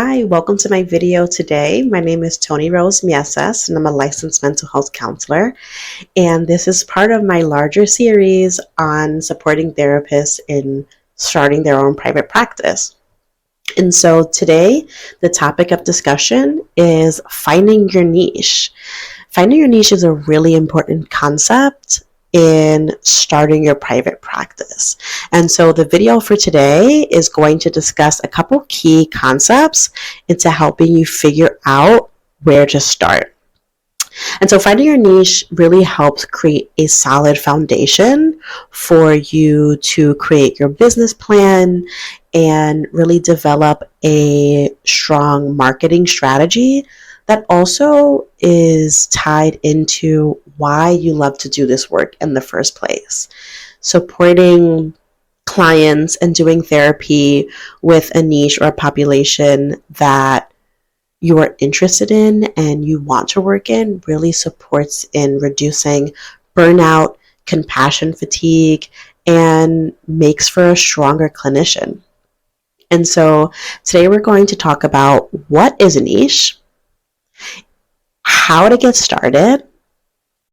Hi, welcome to my video today. My name is Tony Rose Miesas, and I'm a licensed mental health counselor. And this is part of my larger series on supporting therapists in starting their own private practice. And so today, the topic of discussion is finding your niche. Finding your niche is a really important concept in starting your private practice. And so the video for today is going to discuss a couple key concepts into helping you figure out where to start. And so finding your niche really helps create a solid foundation for you to create your business plan and really develop a strong marketing strategy that also is tied into why you love to do this work in the first place. Supporting clients and doing therapy with a niche or a population that you are interested in and you want to work in really supports in reducing burnout, compassion fatigue, and makes for a stronger clinician. And so today we're going to talk about what is a niche, how to get started,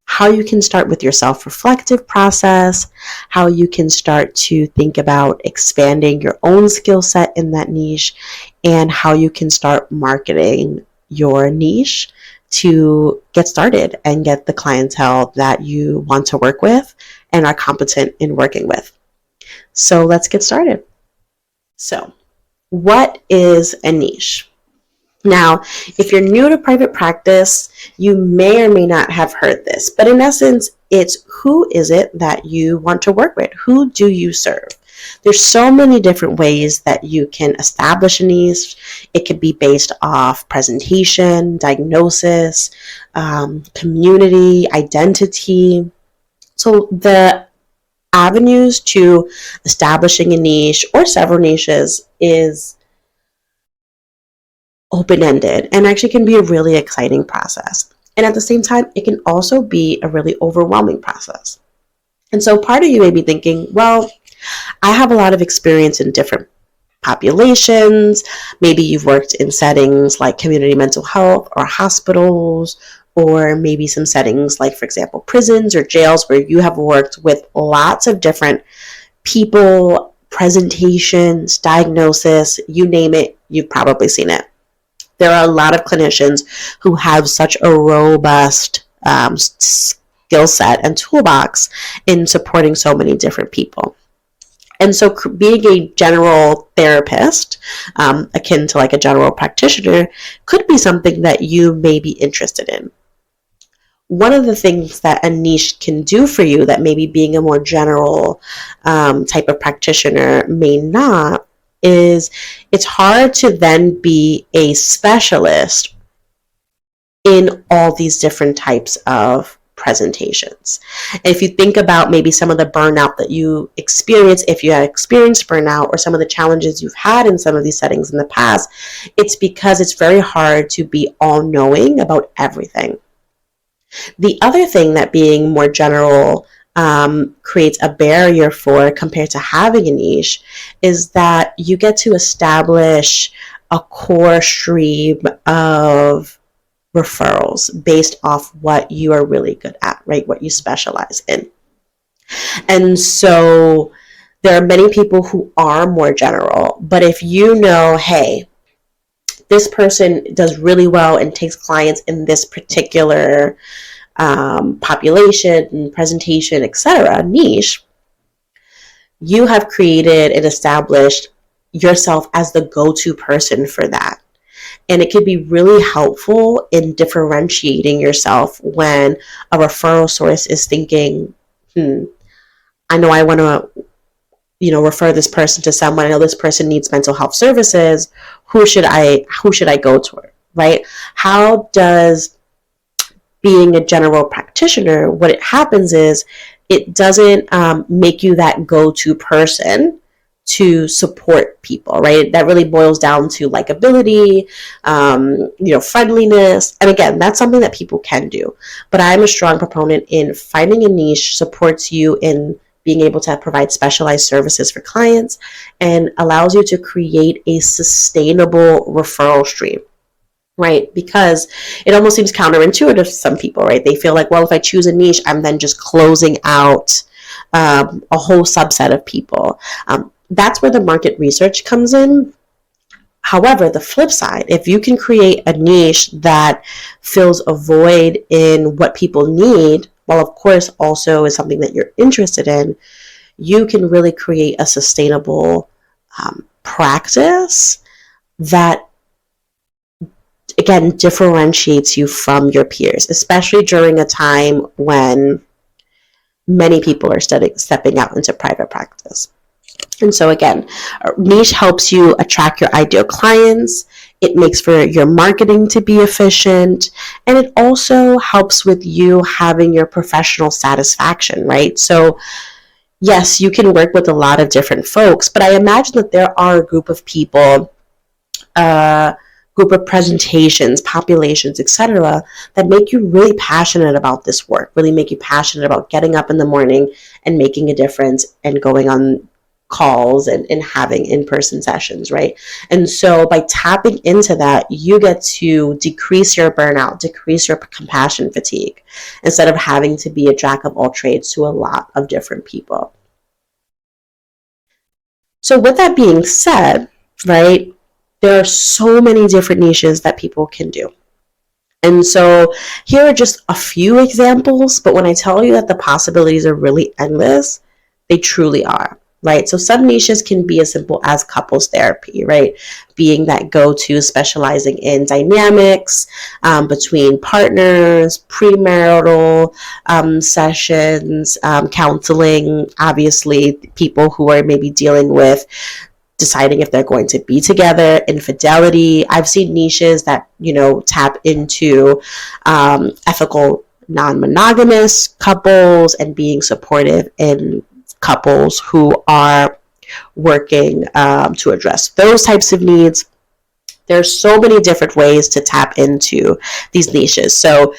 how you can start with your self-reflective process, how you can start to think about expanding your own skill set in that niche, and how you can start marketing your niche to get started and get the clientele that you want to work with and are competent in working with. So let's get started. So, what is a niche? Now, if you're new to private practice, you may or may not have heard this, but in essence, it's who is it that you want to work with? Who do you serve? There's so many different ways that you can establish a niche. It could be based off presentation, diagnosis, community, identity. So the avenues to establishing a niche or several niches is open-ended and actually can be a really exciting process. And at the same time, it can also be a really overwhelming process. And so part of you may be thinking, well, I have a lot of experience in different populations. Maybe you've worked in settings like community mental health or hospitals, or maybe some settings like, for example, prisons or jails where you have worked with lots of different people, presentations, diagnosis, you name it, you've probably seen it. There are a lot of clinicians who have such a robust skill set and toolbox in supporting so many different people. And so being a general therapist, akin to like a general practitioner, could be something that you may be interested in. One of the things that a niche can do for you that maybe being a more general type of practitioner may not is it's hard to then be a specialist in all these different types of presentations. And if you think about maybe some of the burnout that you experience, if you have experienced burnout or some of the challenges you've had in some of these settings in the past, it's because it's very hard to be all-knowing about everything. The other thing that being more general creates a barrier for compared to having a niche is that you get to establish a core stream of referrals based off what you are really good at, right? What you specialize in. And so there are many people who are more general, but if you know, hey, this person does really well and takes clients in this particular population, presentation, etc., niche, you have created and established yourself as the go-to person for that. And it could be really helpful in differentiating yourself when a referral source is thinking, I know I want to, refer this person to someone. I know this person needs mental health services. Who should I go toward, right? How does being a general practitioner, what it happens is it doesn't make you that go-to person to support people, right? That really boils down to likability, friendliness. And again, that's something that people can do. But I'm a strong proponent in finding a niche supports you in being able to provide specialized services for clients, and allows you to create a sustainable referral stream, right? Because it almost seems counterintuitive to some people, right? They feel like, well, if I choose a niche, I'm then just closing out a whole subset of people. That's where the market research comes in. However, the flip side, if you can create a niche that fills a void in what people need, while of course also is something that you're interested in, you can really create a sustainable practice that, again, differentiates you from your peers, especially during a time when many people are stepping out into private practice. And so again, niche helps you attract your ideal clients. It makes for your marketing to be efficient. And it also helps with you having your professional satisfaction, right? So yes, you can work with a lot of different folks, but I imagine that there are a group of people, group of presentations, populations, etc., that make you really passionate about this work, really make you passionate about getting up in the morning and making a difference and going on calls and having in-person sessions, right? And so by tapping into that, you get to decrease your burnout, decrease your compassion fatigue, instead of having to be a jack of all trades to a lot of different people. So with that being said, right, there are so many different niches that people can do. And so here are just a few examples, but when I tell you that the possibilities are really endless, they truly are, right? So some niches can be as simple as couples therapy, right? Being that go-to, specializing in dynamics between partners, premarital sessions, counseling, obviously people who are maybe dealing with deciding if they're going to be together, infidelity. I've seen niches that, tap into ethical non-monogamous couples and being supportive in couples who are working to address those types of needs. There's so many different ways to tap into these niches. So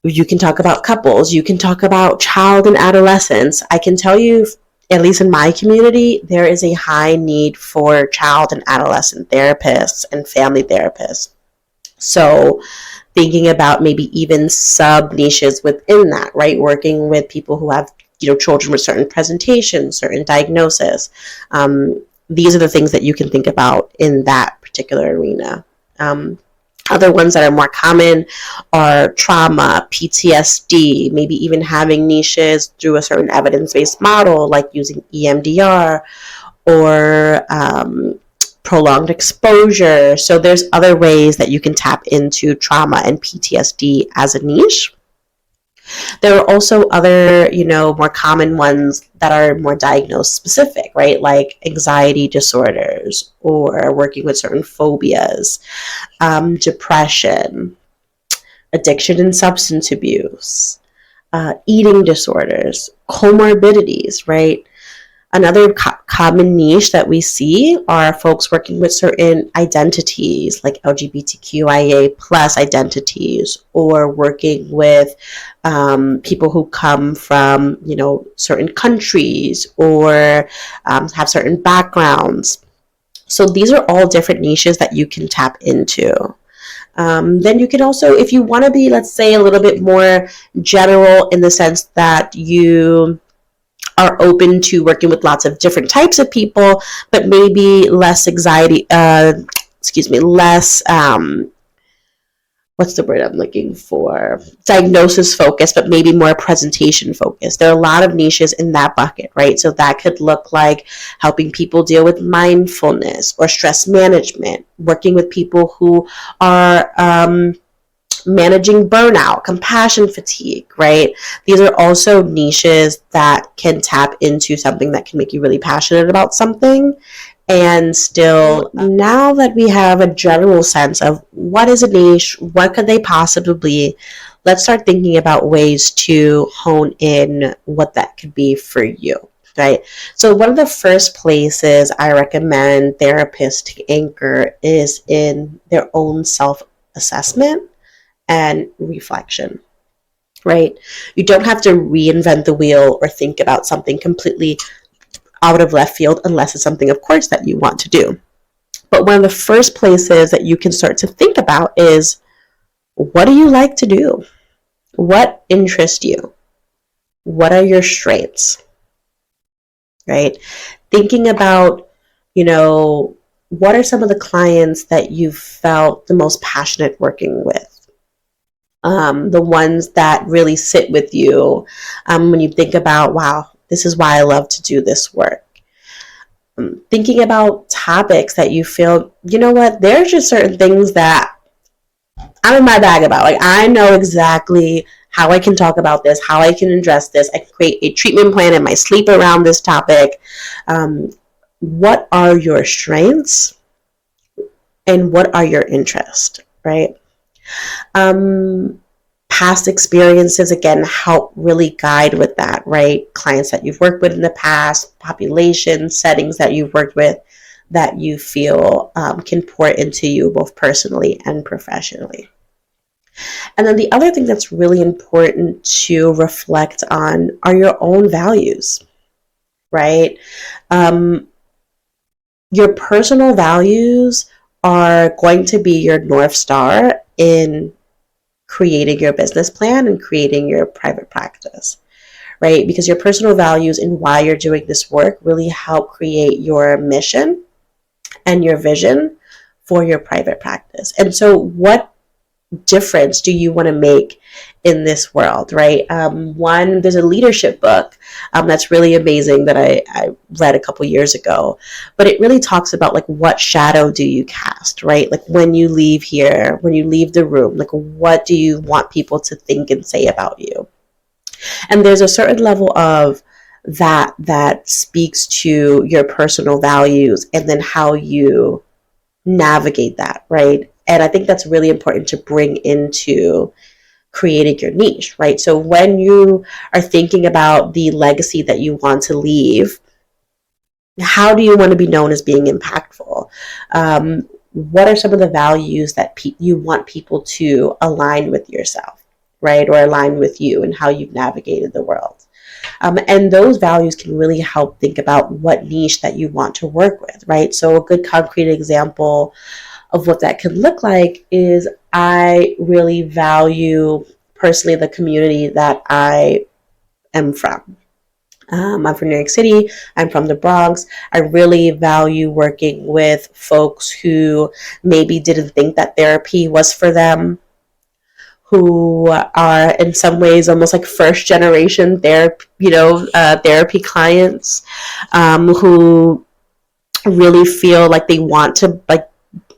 you can talk about couples, you can talk about child and adolescence. I can tell you, at least in my community, there is a high need for child and adolescent therapists and family therapists. So thinking about maybe even sub niches within that, right? Working with people who have, children with certain presentations, certain diagnosis. These are the things that you can think about in that particular arena. Other ones that are more common are trauma, PTSD, maybe even having niches through a certain evidence-based model, like using EMDR or prolonged exposure. So there's other ways that you can tap into trauma and PTSD as a niche. There are also other, more common ones that are more diagnosed specific, right? Like anxiety disorders or working with certain phobias, depression, addiction and substance abuse, eating disorders, comorbidities, right? Another common niche that we see are folks working with certain identities like LGBTQIA plus identities, or working with people who come from, certain countries or have certain backgrounds. So these are all different niches that you can tap into. Then you can also, if you want to be, let's say, a little bit more general in the sense that you are open to working with lots of different types of people, but maybe less anxiety, less, what's the word I'm looking for? Diagnosis focused, but maybe more presentation focused. There are a lot of niches in that bucket, right? So that could look like helping people deal with mindfulness or stress management, working with people who are, managing burnout, compassion fatigue, right? These are also niches that can tap into something that can make you really passionate about something. And still, now that we have a general sense of what is a niche, what could they possibly be, let's start thinking about ways to hone in what that could be for you, right? So one of the first places I recommend therapists to anchor is in their own self-assessment and reflection. right? You don't have to reinvent the wheel or think about something completely out of left field unless it's something, of course, that you want to do. But one of the first places that you can start to think about is, what do you like to do? What interests you? What are your strengths? Right? Thinking about, what are some of the clients that you felt the most passionate working with? The ones that really sit with you when you think about, wow, this is why I love to do this work. Thinking about topics that you feel, there's just certain things that I'm in my bag about. Like, I know exactly how I can talk about this, how I can address this. I can create a treatment plan in my sleep around this topic. What are your strengths and what are your interests, right? Past experiences, again, help really guide with that, right? Clients that you've worked with in the past, population settings that you've worked with that you feel can pour into you both personally and professionally. And then the other thing that's really important to reflect on are your own values, right? Your personal values are going to be your North Star in creating your business plan and creating your private practice, right? Because your personal values and why you're doing this work really help create your mission and your vision for your private practice. And so what difference do you want to make in this world, right? There's a leadership book that's really amazing that I read a couple years ago, but it really talks about like, what shadow do you cast, right? Like, when you leave here, when you leave the room, like, what do you want people to think and say about you? And there's a certain level of that speaks to your personal values and then how you navigate that, right? And I think that's really important to bring into creating your niche, right? So when you are thinking about the legacy that you want to leave, how do you want to be known as being impactful? What are some of the values that you want people to align with yourself, right? Or align with you and how you've navigated the world. And those values can really help think about what niche that you want to work with, right? So a good concrete example of what that could look like is, I really value personally the community that I am from. I'm from New York City. I'm from the Bronx. I really value working with folks who maybe didn't think that therapy was for them, who are in some ways almost like first generation therapy clients, who really feel like they want to like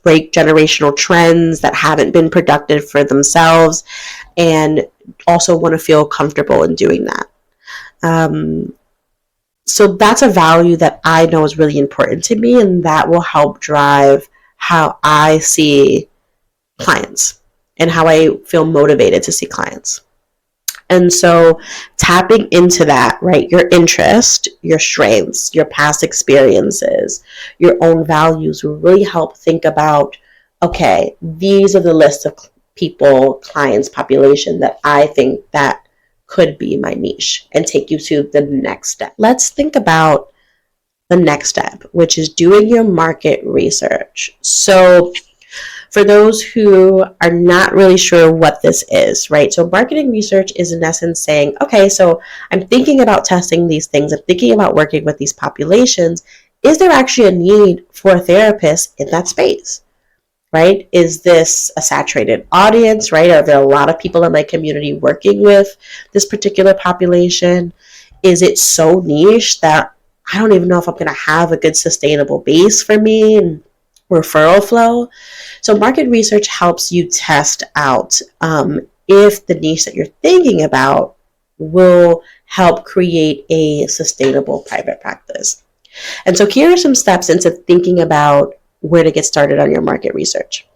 break generational trends that haven't been productive for themselves, and also want to feel comfortable in doing that. So that's a value that I know is really important to me, and that will help drive how I see clients and how I feel motivated to see clients. And so tapping into that, right, your interest, your strengths, your past experiences, your own values will really help think about, okay, these are the list of people, clients, population that I think that could be my niche, and take you to the next step. Let's think about the next step, which is doing your market research. So for those who are not really sure what this is, right? So marketing research is in essence saying, okay, so I'm thinking about testing these things. I'm thinking about working with these populations. Is there actually a need for a therapist in that space, right? Is this a saturated audience, right? Are there a lot of people in my community working with this particular population? Is it so niche that I don't even know if I'm going to have a good sustainable base for me and referral flow? So market research helps you test out if the niche that you're thinking about will help create a sustainable private practice. And so here are some steps into thinking about where to get started on your market research.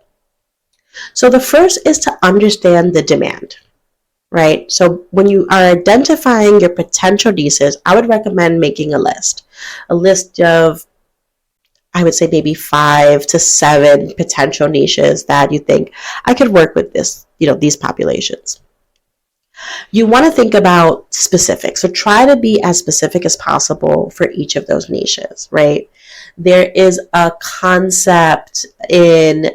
So the first is to understand the demand, right? So when you are identifying your potential niches, I would recommend making a list of, I would say, maybe 5 to 7 potential niches that you think I could work with these populations. You want to think about specifics. So try to be as specific as possible for each of those niches, right? There is a concept in,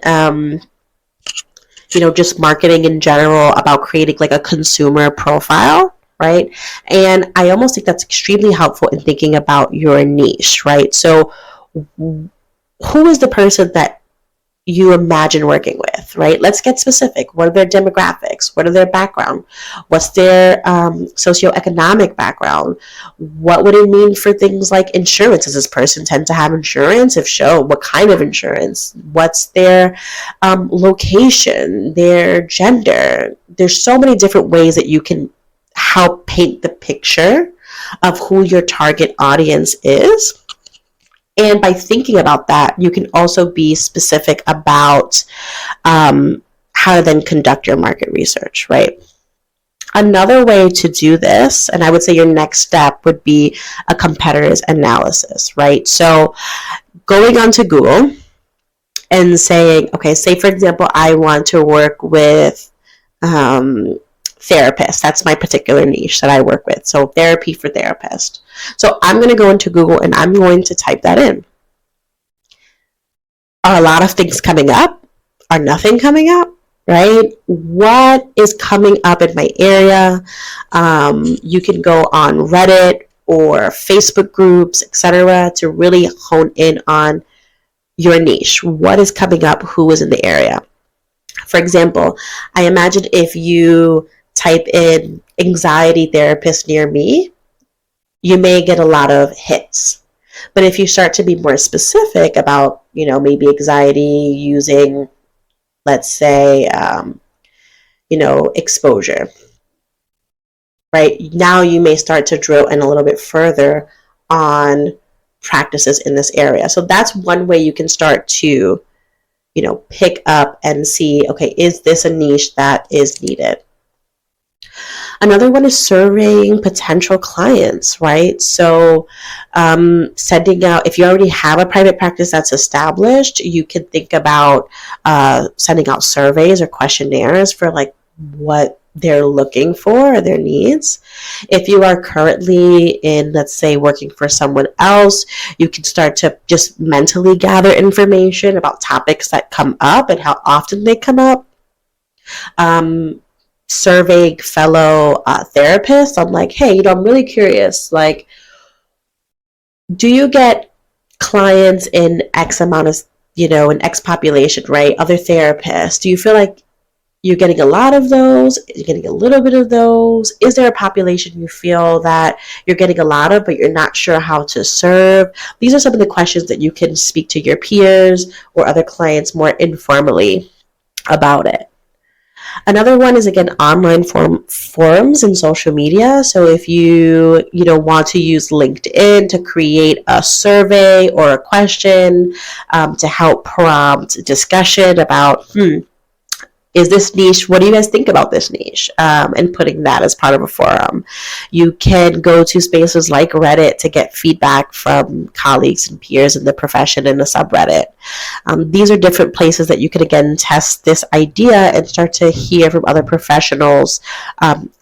just marketing in general about creating like a consumer profile, right? And I almost think that's extremely helpful in thinking about your niche, right? So who is the person that you imagine working with, right? Let's get specific. What are their demographics? What are their background? What's their socioeconomic background? What would it mean for things like insurance? Does this person tend to have insurance? If so, what kind of insurance? What's their location, their gender? There's so many different ways that you can help paint the picture of who your target audience is. And by thinking about that, you can also be specific about how to then conduct your market research, right? Another way to do this, and I would say your next step would be a competitors analysis, right? So going onto Google and saying, okay, say for example, I want to work with therapists. That's my particular niche that I work with. So therapy for therapists. So I'm going to go into Google and I'm going to type that in. Are a lot of things coming up? Are nothing coming up? Right? What is coming up in my area? You can go on Reddit or Facebook groups, etc., to really hone in on your niche. What is coming up? Who is in the area? For example, I imagine if you type in anxiety therapist near me, you may get a lot of hits. But if you start to be more specific about, maybe anxiety using, let's say, exposure, right? Now you may start to drill in a little bit further on practices in this area. So that's one way you can start to, pick up and see, okay, is this a niche that is needed? Another one is surveying potential clients, right? So sending out, if you already have a private practice that's established, you can think about sending out surveys or questionnaires for like what they're looking for, their needs. If you are currently in, let's say, working for someone else, you can start to just mentally gather information about topics that come up and how often they come up. Surveying fellow therapists. I'm like, hey, I'm really curious. Like, do you get clients in X amount of, in X population, right? Other therapists. Do you feel like you're getting a lot of those? You're getting a little bit of those? Is there a population you feel that you're getting a lot of, but you're not sure how to serve? These are some of the questions that you can speak to your peers or other clients more informally about it. Another one is, again, online forums and social media. So if you want to use LinkedIn to create a survey or a question to help prompt discussion about, is this niche, what do you guys think about this niche? And putting that as part of a forum. You can go to spaces like Reddit to get feedback from colleagues and peers in the profession in a subreddit. These are different places that you can, again, test this idea and start to hear from other professionals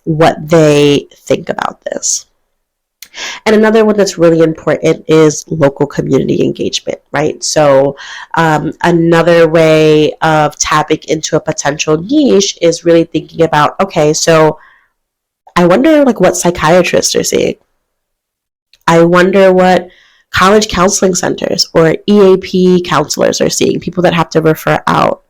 what they think about this. And another one that's really important is local community engagement, right? So another way of tapping into a potential niche is really thinking about, okay, so I wonder like what psychiatrists are seeing. I wonder what college counseling centers or EAP counselors are seeing, people that have to refer out.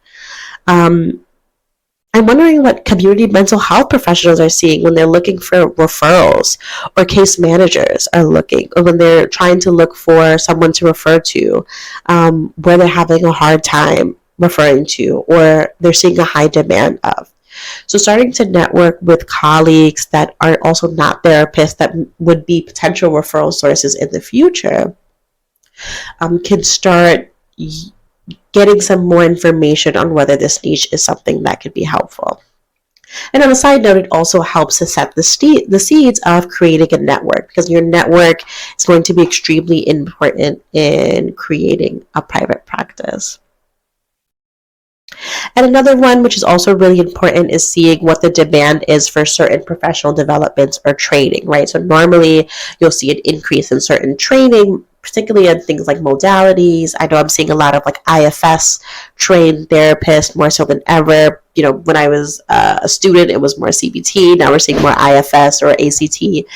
I'm wondering what community mental health professionals are seeing when they're looking for referrals, or case managers are looking, or when they're trying to look for someone to refer to, where they're having a hard time referring to, or they're seeing a high demand of. So starting to network with colleagues that are also not therapists that would be potential referral sources in the future can start getting some more information on whether this niche is something that could be helpful. And on a side note, it also helps to set the seeds of creating a network, because your network is going to be extremely important in creating a private practice. And another one, which is also really important, is seeing what the demand is for certain professional developments or training, right? So normally you'll see an increase in certain training, particularly in things like modalities. I know I'm seeing a lot of like IFS trained therapists more so than ever. When I was a student, it was more CBT. Now we're seeing more IFS or ACT.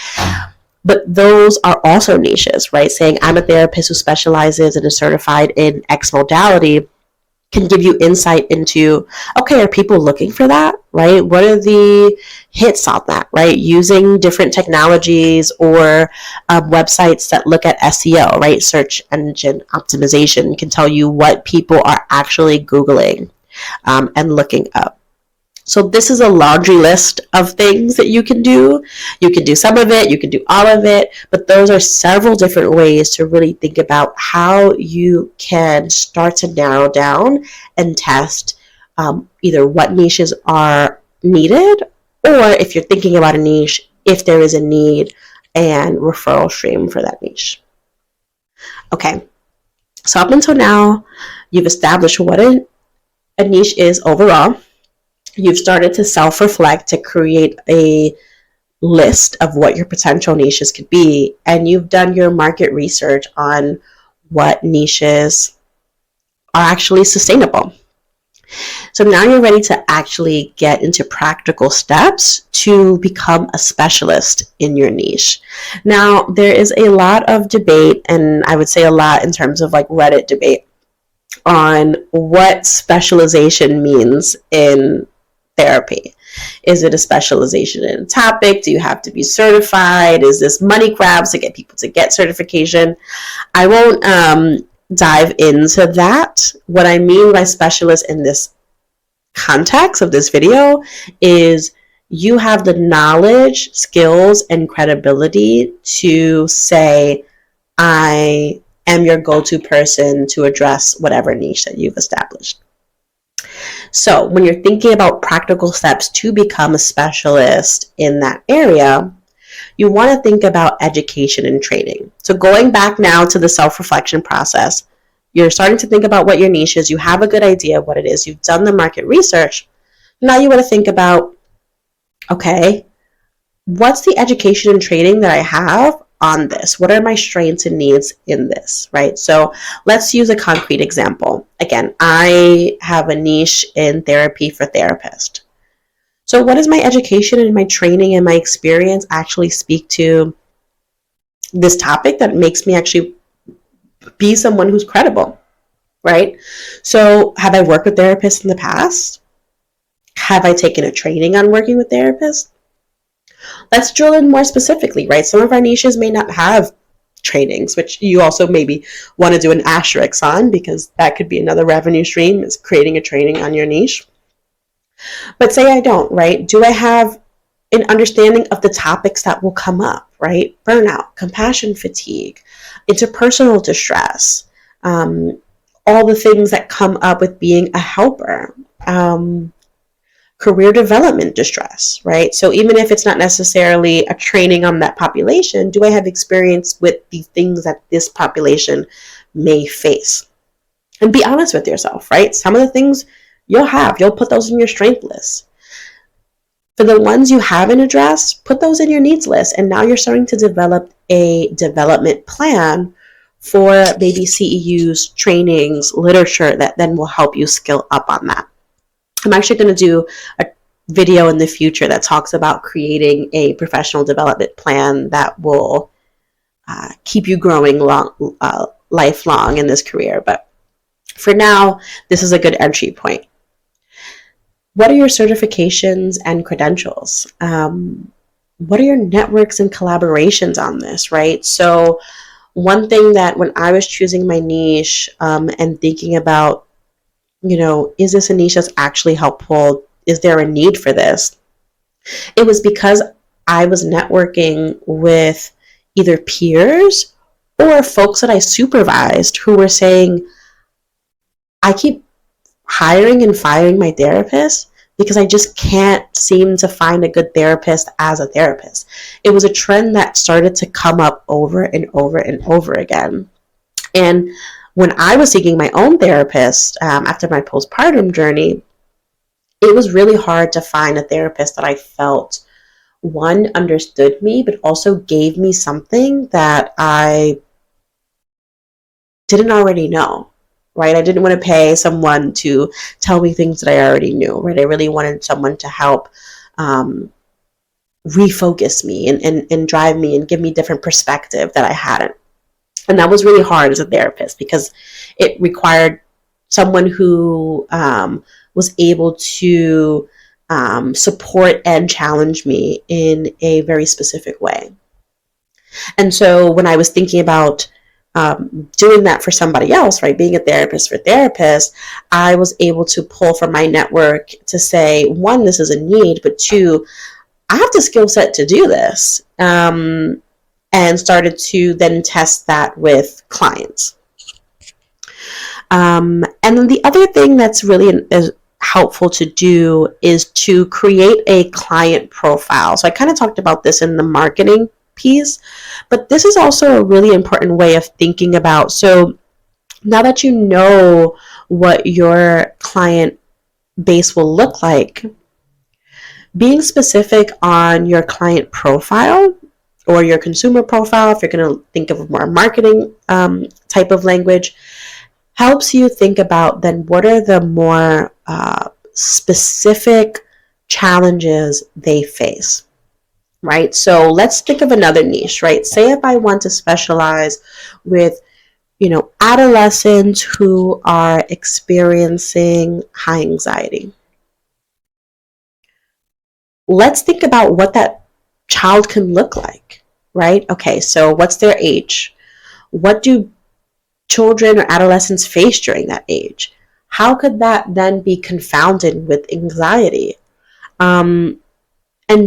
But those are also niches, right? Saying I'm a therapist who specializes and is certified in X modality can give you insight into, okay, are people looking for that, right? What are the hits on that, right? Using different technologies or websites that look at SEO, right? Search engine optimization can tell you what people are actually Googling and looking up. So this is a laundry list of things that you can do. You can do some of it, you can do all of it, but those are several different ways to really think about how you can start to narrow down and test either what niches are needed, or if you're thinking about a niche, if there is a need and referral stream for that niche. Okay, so up until now, you've established what a niche is overall. You've started to self-reflect to create a list of what your potential niches could be, and you've done your market research on what niches are actually sustainable. So now you're ready to actually get into practical steps to become a specialist in your niche. Now, there is a lot of debate, and I would say a lot in terms of like Reddit debate, on what specialization means in therapy. Is it a specialization in a topic? Do you have to be certified? Is this money grabs to get people to get certification? I won't dive into that. What I mean by specialist in this context of this video is you have the knowledge, skills, and credibility to say, I am your go-to person to address whatever niche that you've established. So when you're thinking about practical steps to become a specialist in that area, you want to think about education and training. So going back now to the self-reflection process, you're starting to think about what your niche is. You have a good idea of what it is. You've done the market research. Now you want to think about, okay, what's the education and training that I have on this? What are my strengths and needs in this, right? So let's use a concrete example. Again, I have a niche in therapy for therapists. So what does my education and my training and my experience actually speak to this topic that makes me actually be someone who's credible, right? So have I worked with therapists in the past? Have I taken a training on working with therapists? Let's drill in more specifically, right? Some of our niches may not have trainings, which you also maybe want to do an asterisk on, because that could be another revenue stream, is creating a training on your niche. But say I don't, right? Do I have an understanding of the topics that will come up, right? Burnout, compassion fatigue, interpersonal distress, all the things that come up with being a helper, career development distress, right? So even if it's not necessarily a training on that population, do I have experience with the things that this population may face? And be honest with yourself, right? Some of the things you'll put those in your strength list. For the ones you haven't addressed, put those in your needs list. And now you're starting to develop a development plan for maybe CEUs, trainings, literature that then will help you skill up on that. I'm actually going to do a video in the future that talks about creating a professional development plan that will keep you growing lifelong in this career. But for now, this is a good entry point. What are your certifications and credentials? What are your networks and collaborations on this, right? So one thing that when I was choosing my niche and thinking about, is this a niche that's actually helpful? Is there a need for this? It was because I was networking with either peers or folks that I supervised who were saying, I keep hiring and firing my therapist because I just can't seem to find a good therapist as a therapist. It was a trend that started to come up over and over and over again. And when I was seeking my own therapist after my postpartum journey, it was really hard to find a therapist that I felt, one, understood me, but also gave me something that I didn't already know, right? I didn't want to pay someone to tell me things that I already knew, right? I really wanted someone to help um, refocus me and drive me and give me different perspective that I hadn't. And that was really hard as a therapist because it required someone who was able to support and challenge me in a very specific way. And so when I was thinking about doing that for somebody else, right, being a therapist for therapists, I was able to pull from my network to say, one, this is a need, but two, I have the skill set to do this. And started to then test that with clients. And then the other thing that's really helpful to do is to create a client profile. So I kind of talked about this in the marketing piece, but this is also a really important way of thinking about. So now that you know what your client base will look like, being specific on your client profile or your consumer profile, if you're going to think of a more marketing type of language, helps you think about then what are the more specific challenges they face, right? So let's think of another niche, right? Say if I want to specialize with, adolescents who are experiencing high anxiety. Let's think about what that child can look like, right? Okay, so what's their age? What do children or adolescents face during that age? How could that then be confounded with anxiety? And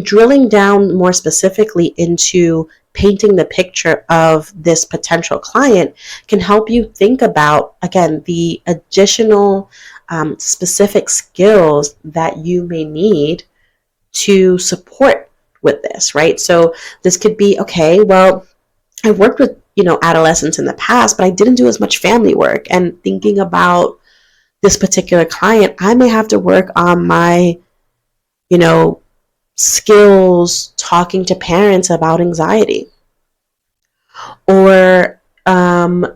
drilling down more specifically into painting the picture of this potential client can help you think about, again, the additional specific skills that you may need to support with this, right? So this could be, okay, well, I've worked with, adolescents in the past, but I didn't do as much family work. And thinking about this particular client, I may have to work on my, skills talking to parents about anxiety, or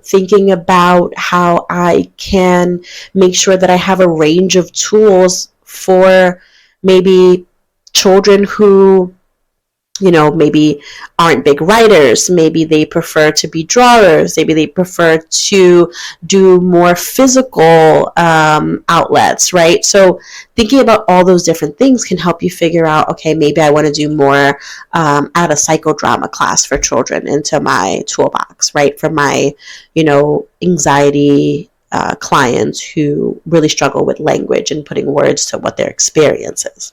thinking about how I can make sure that I have a range of tools for maybe children who, maybe aren't big writers. Maybe they prefer to be drawers. Maybe they prefer to do more physical outlets, right? So thinking about all those different things can help you figure out, okay, maybe I want to do more add a psychodrama class for children into my toolbox, right? For my, anxiety clients who really struggle with language and putting words to what their experience is.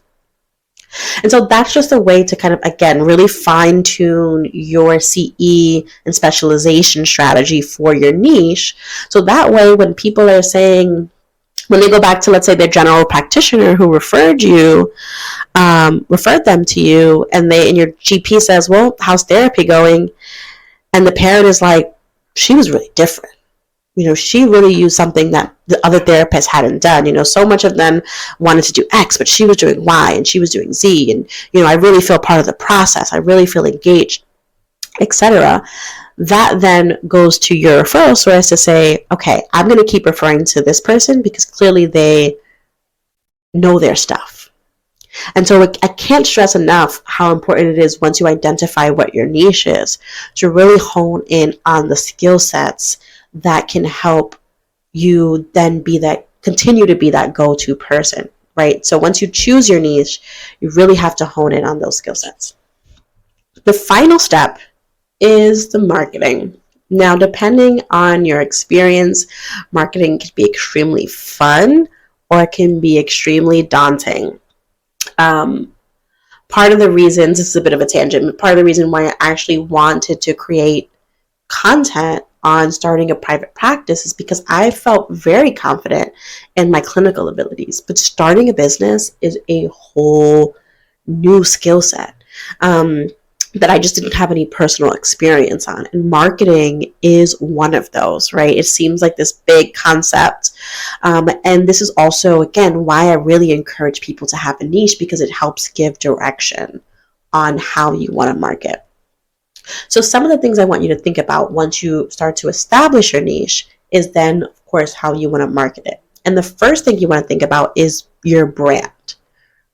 And so that's just a way to kind of, again, really fine tune your CE and specialization strategy for your niche. So that way, when people are saying, when they go back to, let's say, their general practitioner who referred them to you, and your GP says, well, how's therapy going? And the parent is like, she was really different. She really used something that the other therapists hadn't done. So much of them wanted to do X, but she was doing Y and she was doing Z. And, I really feel part of the process. I really feel engaged, etc. That then goes to your referral source to say, okay, I'm going to keep referring to this person because clearly they know their stuff. And so I can't stress enough how important it is, once you identify what your niche is, to really hone in on the skill sets that can help you then continue to be that go-to person, right? So once you choose your niche, you really have to hone in on those skill sets. The final step is the marketing. Now, depending on your experience, marketing can be extremely fun or it can be extremely daunting. Part of the reasons, this is a bit of a tangent, but part of the reason why I actually wanted to create content on starting a private practice is because I felt very confident in my clinical abilities, but starting a business is a whole new skill set. that I just didn't have any personal experience on. And marketing is one of those, right? It seems like this big concept. And this is also, again, why I really encourage people to have a niche, because it helps give direction on how you want to market. So some of the things I want you to think about once you start to establish your niche is then, of course, how you want to market it. And the first thing you want to think about is your brand.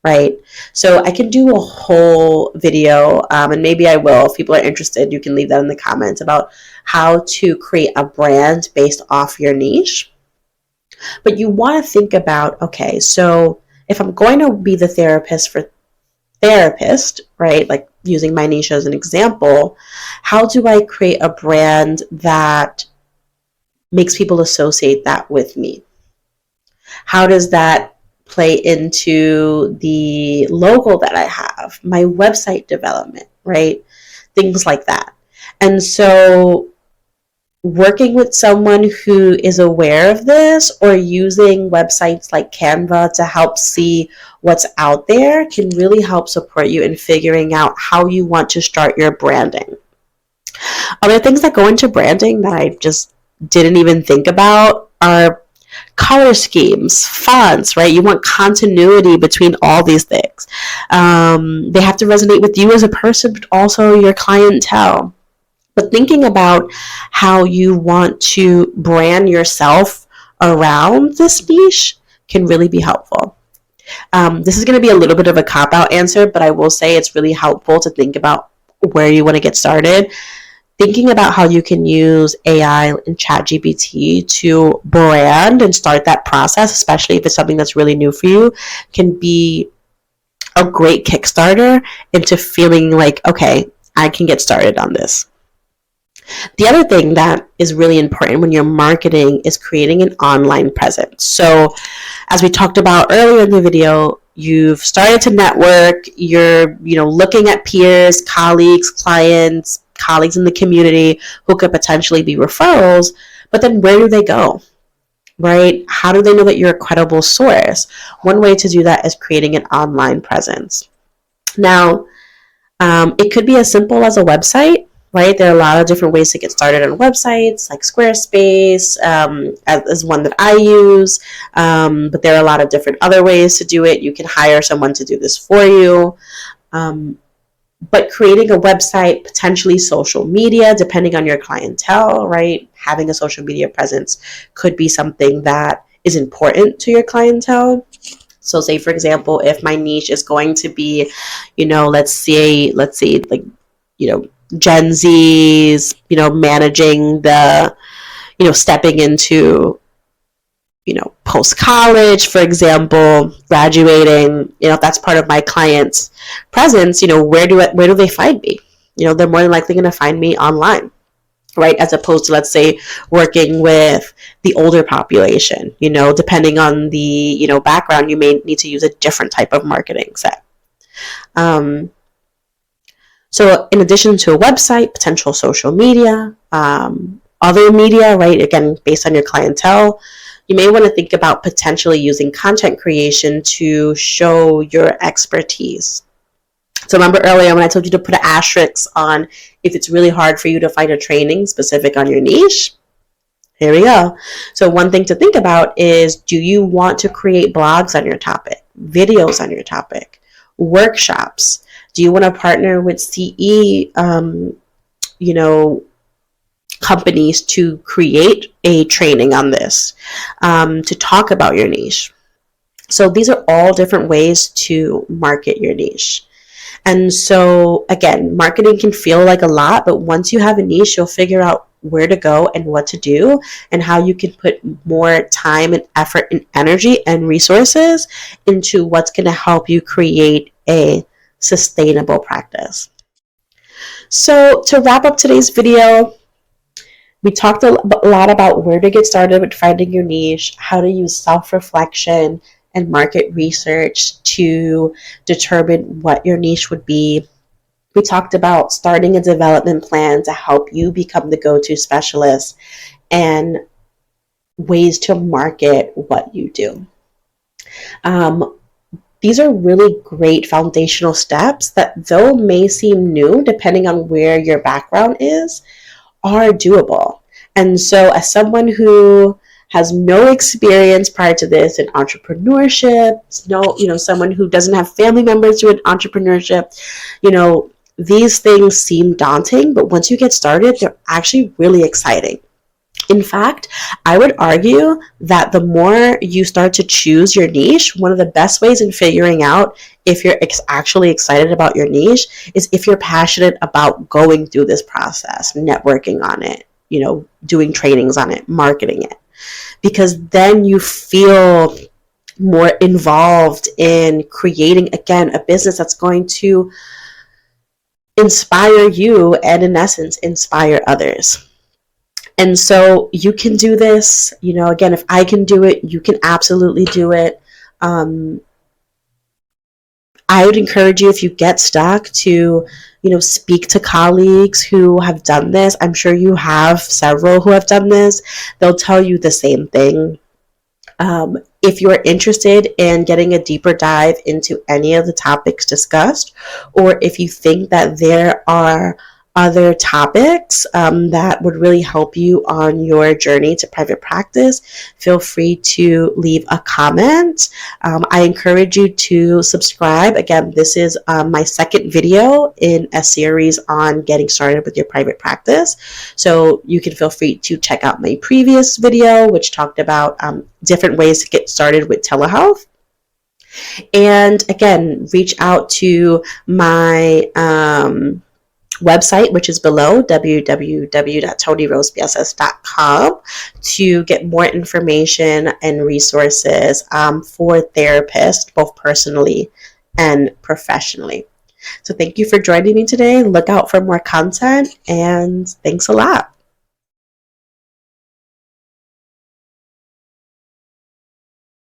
Right? So I can do a whole video, and maybe I will. If people are interested, you can leave that in the comments about how to create a brand based off your niche. But you want to think about, okay, so if I'm going to be the therapist for therapist, right? Like using my niche as an example, how do I create a brand that makes people associate that with me? How does that play into the logo that I have, my website development, right? Things like that. And so working with someone who is aware of this, or using websites like Canva to help see what's out there, can really help support you in figuring out how you want to start your branding. Other things that go into branding that I just didn't even think about are color schemes, fonts, right? You want continuity between all these things. They have to resonate with you as a person, but also your clientele. But thinking about how you want to brand yourself around this niche can really be helpful. This is going to be a little bit of a cop-out answer, but I will say it's really helpful to think about where you want to get started. Thinking about how you can use AI and ChatGPT to brand and start that process, especially if it's something that's really new for you, can be a great Kickstarter into feeling like, okay, I can get started on this. The other thing that is really important when you're marketing is creating an online presence. So as we talked about earlier in the video, you've started to network, you're looking at peers, colleagues, clients, colleagues in the community who could potentially be referrals, but then where do they go, right? How do they know that you're a credible source? One way to do that is creating an online presence. Now, it could be as simple as a website, right? There are a lot of different ways to get started on websites, like Squarespace as one that I use, but there are a lot of different other ways to do it. You can hire someone to do this for you. But creating a website, potentially social media, depending on your clientele, right? Having a social media presence could be something that is important to your clientele. So say, for example, if my niche is going to be, let's say like, Gen Z's, managing the, stepping into, post-college, for example, graduating, if that's part of my client's presence, where do they find me? They're more than likely going to find me online, right? As opposed to, let's say, working with the older population, depending on the, background, you may need to use a different type of marketing set. So in addition to a website, potential social media, other media, right? Again, based on your clientele, you may want to think about potentially using content creation to show your expertise. So remember earlier when I told you to put an asterisk on if it's really hard for you to find a training specific on your niche? Here we go. So one thing to think about is, do you want to create blogs on your topic, videos on your topic, workshops? Do you want to partner with CE, companies to create a training on this, to talk about your niche? So these are all different ways to market your niche. And so again, marketing can feel like a lot, but once you have a niche, you'll figure out where to go and what to do and how you can put more time and effort and energy and resources into what's going to help you create a sustainable practice. So to wrap up today's video, we talked a lot about where to get started with finding your niche, how to use self-reflection and market research to determine what your niche would be. We talked about starting a development plan to help you become the go-to specialist and ways to market what you do. These are really great foundational steps that, though may seem new depending on where your background is, are doable. And so, as someone who has no experience prior to this in entrepreneurship, someone who doesn't have family members doing entrepreneurship, these things seem daunting, but once you get started, they're actually really exciting. In fact, I would argue that the more you start to choose your niche, one of the best ways in figuring out if you're actually excited about your niche is if you're passionate about going through this process, networking on it, doing trainings on it, marketing it. Because then you feel more involved in creating, again, a business that's going to inspire you and, in essence, inspire others. And so you can do this, again, if I can do it, you can absolutely do it. I would encourage you, if you get stuck, to, speak to colleagues who have done this. I'm sure you have several who have done this. They'll tell you the same thing. If you're interested in getting a deeper dive into any of the topics discussed, or if you think that there are other topics that would really help you on your journey to private practice, feel free to leave a comment. I encourage you to subscribe. Again, this is my second video in a series on getting started with your private practice. So you can feel free to check out my previous video, which talked about different ways to get started with telehealth. And again, reach out to my website, which is below, www.tonyrosebss.com, to get more information and resources for therapists, both personally and professionally. So thank you for joining me today. Look out for more content, and thanks a lot.